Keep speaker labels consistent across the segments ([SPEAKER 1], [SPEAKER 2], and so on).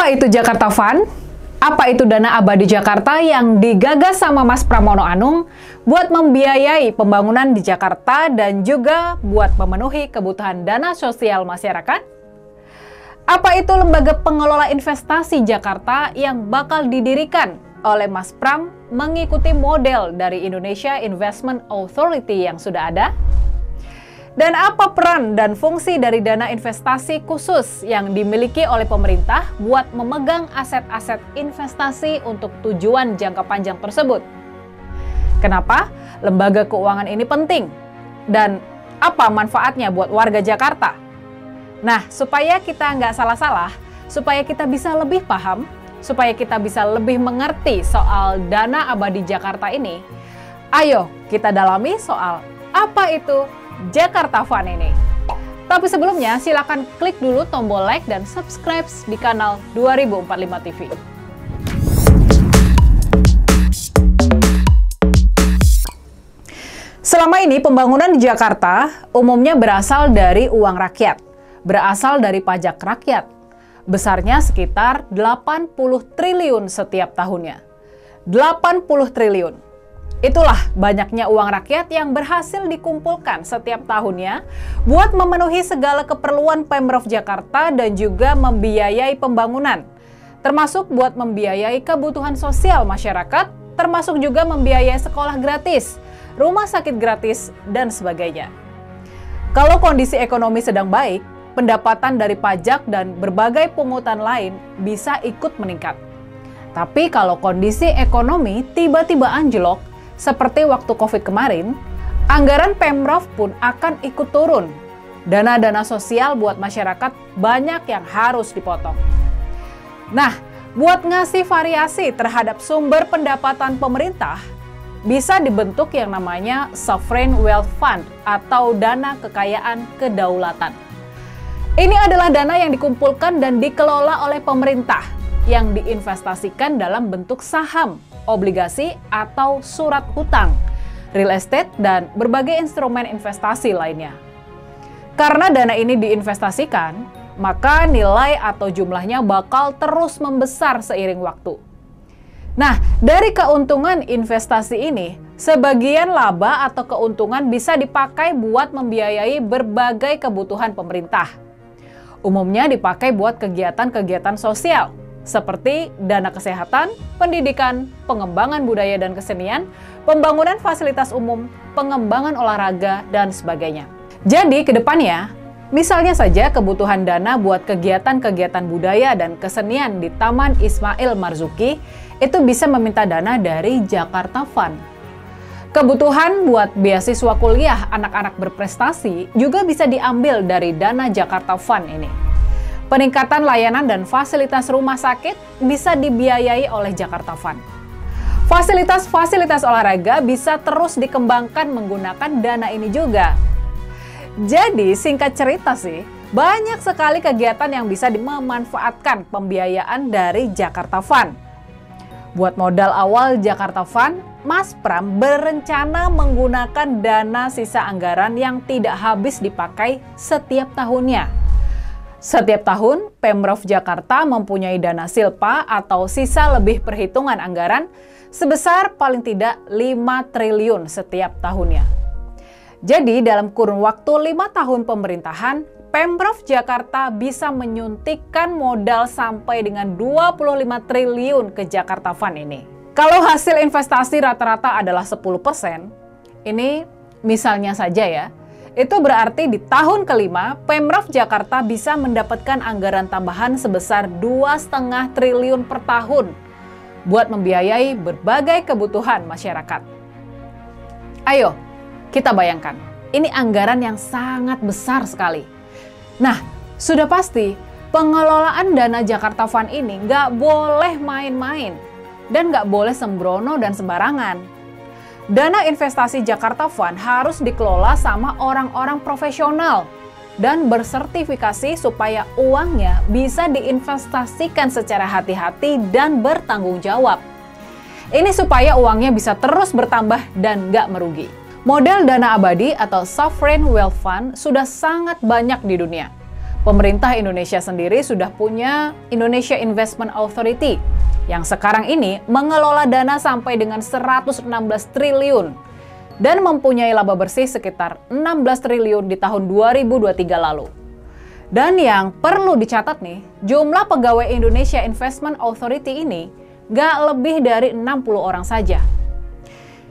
[SPEAKER 1] Apa itu Jakarta Fund? Apa itu dana abadi Jakarta yang digagas sama Mas Pramono Anung buat membiayai pembangunan di Jakarta dan juga buat memenuhi kebutuhan dana sosial masyarakat? Apa itu lembaga pengelola investasi Jakarta yang bakal didirikan oleh Mas Pram mengikuti model dari Indonesia Investment Authority yang sudah ada? Dan apa peran dan fungsi dari dana investasi khusus yang dimiliki oleh pemerintah buat memegang aset-aset investasi untuk tujuan jangka panjang tersebut? Kenapa lembaga keuangan ini penting? Dan apa manfaatnya buat warga Jakarta? Nah, supaya kita nggak salah-salah, supaya kita bisa lebih paham, supaya kita bisa lebih mengerti soal dana abadi Jakarta ini, ayo kita dalami soal apa itu Jakarta Fund ini. Tapi sebelumnya silakan klik dulu tombol like dan subscribe di kanal 2045 TV. Selama ini pembangunan di Jakarta umumnya berasal dari uang rakyat, berasal dari pajak rakyat. Besarnya sekitar 80 triliun setiap tahunnya. 80 triliun. Itulah banyaknya uang rakyat yang berhasil dikumpulkan setiap tahunnya buat memenuhi segala keperluan Pemprov Jakarta dan juga membiayai pembangunan. Termasuk buat membiayai kebutuhan sosial masyarakat, termasuk juga membiayai sekolah gratis, rumah sakit gratis, dan sebagainya. Kalau kondisi ekonomi sedang baik, pendapatan dari pajak dan berbagai pungutan lain bisa ikut meningkat. Tapi kalau kondisi ekonomi tiba-tiba anjlok, seperti waktu Covid kemarin, anggaran Pemprov pun akan ikut turun. Dana-dana sosial buat masyarakat banyak yang harus dipotong. Nah, buat ngasih variasi terhadap sumber pendapatan pemerintah, bisa dibentuk yang namanya Sovereign Wealth Fund atau dana kekayaan kedaulatan. Ini adalah dana yang dikumpulkan dan dikelola oleh pemerintah yang diinvestasikan dalam bentuk saham, obligasi atau surat hutang, real estate, dan berbagai instrumen investasi lainnya. Karena dana ini diinvestasikan, maka nilai atau jumlahnya bakal terus membesar seiring waktu. Nah, dari keuntungan investasi ini, sebagian laba atau keuntungan bisa dipakai buat membiayai berbagai kebutuhan pemerintah. Umumnya dipakai buat kegiatan-kegiatan sosial, seperti dana kesehatan, pendidikan, pengembangan budaya dan kesenian, pembangunan fasilitas umum, pengembangan olahraga, dan sebagainya. Jadi ke depannya, misalnya saja kebutuhan dana buat kegiatan-kegiatan budaya dan kesenian di Taman Ismail Marzuki, itu bisa meminta dana dari Jakarta Fund. Kebutuhan buat beasiswa kuliah anak-anak berprestasi juga bisa diambil dari dana Jakarta Fund ini. Peningkatan layanan dan fasilitas rumah sakit bisa dibiayai oleh Jakarta Fund. Fasilitas-fasilitas olahraga bisa terus dikembangkan menggunakan dana ini juga. Jadi singkat cerita sih, banyak sekali kegiatan yang bisa memanfaatkan pembiayaan dari Jakarta Fund. Buat modal awal Jakarta Fund, Mas Pram berencana menggunakan dana sisa anggaran yang tidak habis dipakai setiap tahunnya. Setiap tahun, Pemprov Jakarta mempunyai dana silpa atau sisa lebih perhitungan anggaran sebesar paling tidak 5 triliun setiap tahunnya. Jadi dalam kurun waktu 5 tahun pemerintahan, Pemprov Jakarta bisa menyuntikkan modal sampai dengan 25 triliun ke Jakarta Fund ini. Kalau hasil investasi rata-rata adalah 10%, ini misalnya saja ya, itu berarti di tahun kelima, Pemprov Jakarta bisa mendapatkan anggaran tambahan sebesar 2,5 triliun per tahun buat membiayai berbagai kebutuhan masyarakat. Ayo, kita bayangkan, ini anggaran yang sangat besar sekali. Nah, sudah pasti pengelolaan dana Jakarta Fund ini nggak boleh main-main dan nggak boleh sembrono dan sembarangan. Dana investasi Jakarta Fund harus dikelola sama orang-orang profesional dan bersertifikasi supaya uangnya bisa diinvestasikan secara hati-hati dan bertanggung jawab. Ini supaya uangnya bisa terus bertambah dan nggak merugi. Model dana abadi atau Sovereign Wealth Fund sudah sangat banyak di dunia. Pemerintah Indonesia sendiri sudah punya Indonesia Investment Authority yang sekarang ini mengelola dana sampai dengan 116 triliun dan mempunyai laba bersih sekitar 16 triliun di tahun 2023 lalu. Dan yang perlu dicatat nih, jumlah pegawai Indonesia Investment Authority ini gak lebih dari 60 orang saja.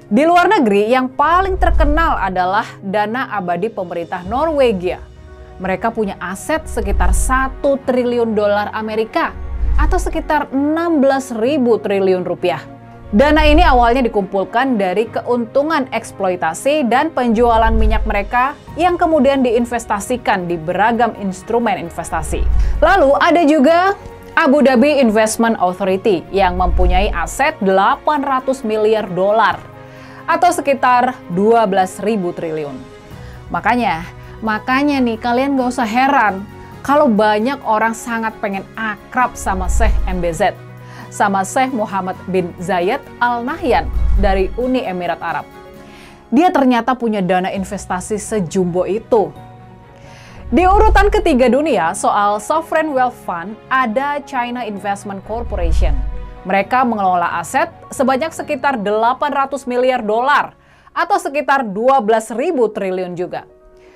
[SPEAKER 1] Di luar negeri yang paling terkenal adalah dana abadi pemerintah Norwegia. Mereka punya aset sekitar 1 triliun dolar Amerika atau sekitar 16.000 triliun rupiah. Dana ini awalnya dikumpulkan dari keuntungan eksploitasi dan penjualan minyak mereka yang kemudian diinvestasikan di beragam instrumen investasi. Lalu ada juga Abu Dhabi Investment Authority yang mempunyai aset 800 miliar dolar atau sekitar 12.000 triliun. Makanya nih kalian gak usah heran kalau banyak orang sangat pengen akrab sama Sheikh MBZ, sama Sheikh Muhammad bin Zayed Al Nahyan dari Uni Emirat Arab. Dia ternyata punya dana investasi sejumbo itu. Di urutan ketiga dunia soal Sovereign Wealth Fund ada China Investment Corporation. Mereka mengelola aset sebanyak sekitar 800 miliar dolar atau sekitar 12.000 triliun juga.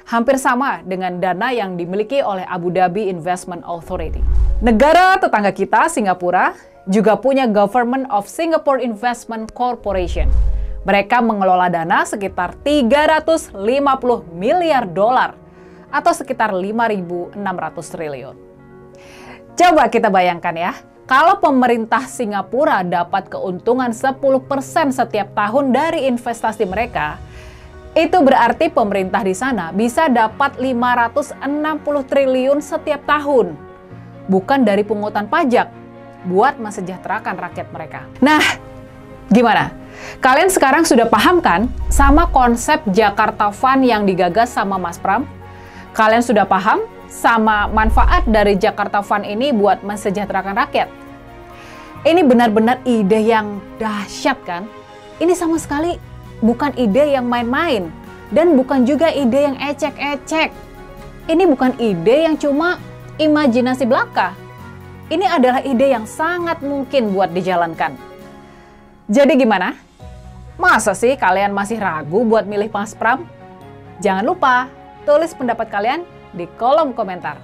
[SPEAKER 1] Hampir sama dengan dana yang dimiliki oleh Abu Dhabi Investment Authority. Negara tetangga kita, Singapura, juga punya Government of Singapore Investment Corporation. Mereka mengelola dana sekitar 350 miliar dolar atau sekitar 5.600 triliun. Coba kita bayangkan ya, kalau pemerintah Singapura dapat keuntungan 10% setiap tahun dari investasi mereka, itu berarti pemerintah di sana bisa dapat 560 triliun setiap tahun. Bukan dari pungutan pajak, buat mensejahterakan rakyat mereka. Nah, gimana? Kalian sekarang sudah paham kan sama konsep Jakarta Fund yang digagas sama Mas Pram? Kalian sudah paham sama manfaat dari Jakarta Fund ini buat mensejahterakan rakyat? Ini benar-benar ide yang dahsyat kan? Ini sama sekali bukan ide yang main-main dan bukan juga ide yang ecek-ecek. Ini bukan ide yang cuma imajinasi belaka. Ini adalah ide yang sangat mungkin buat dijalankan. Jadi gimana? Masa sih kalian masih ragu buat milih Mas Pram? Jangan lupa tulis pendapat kalian di kolom komentar.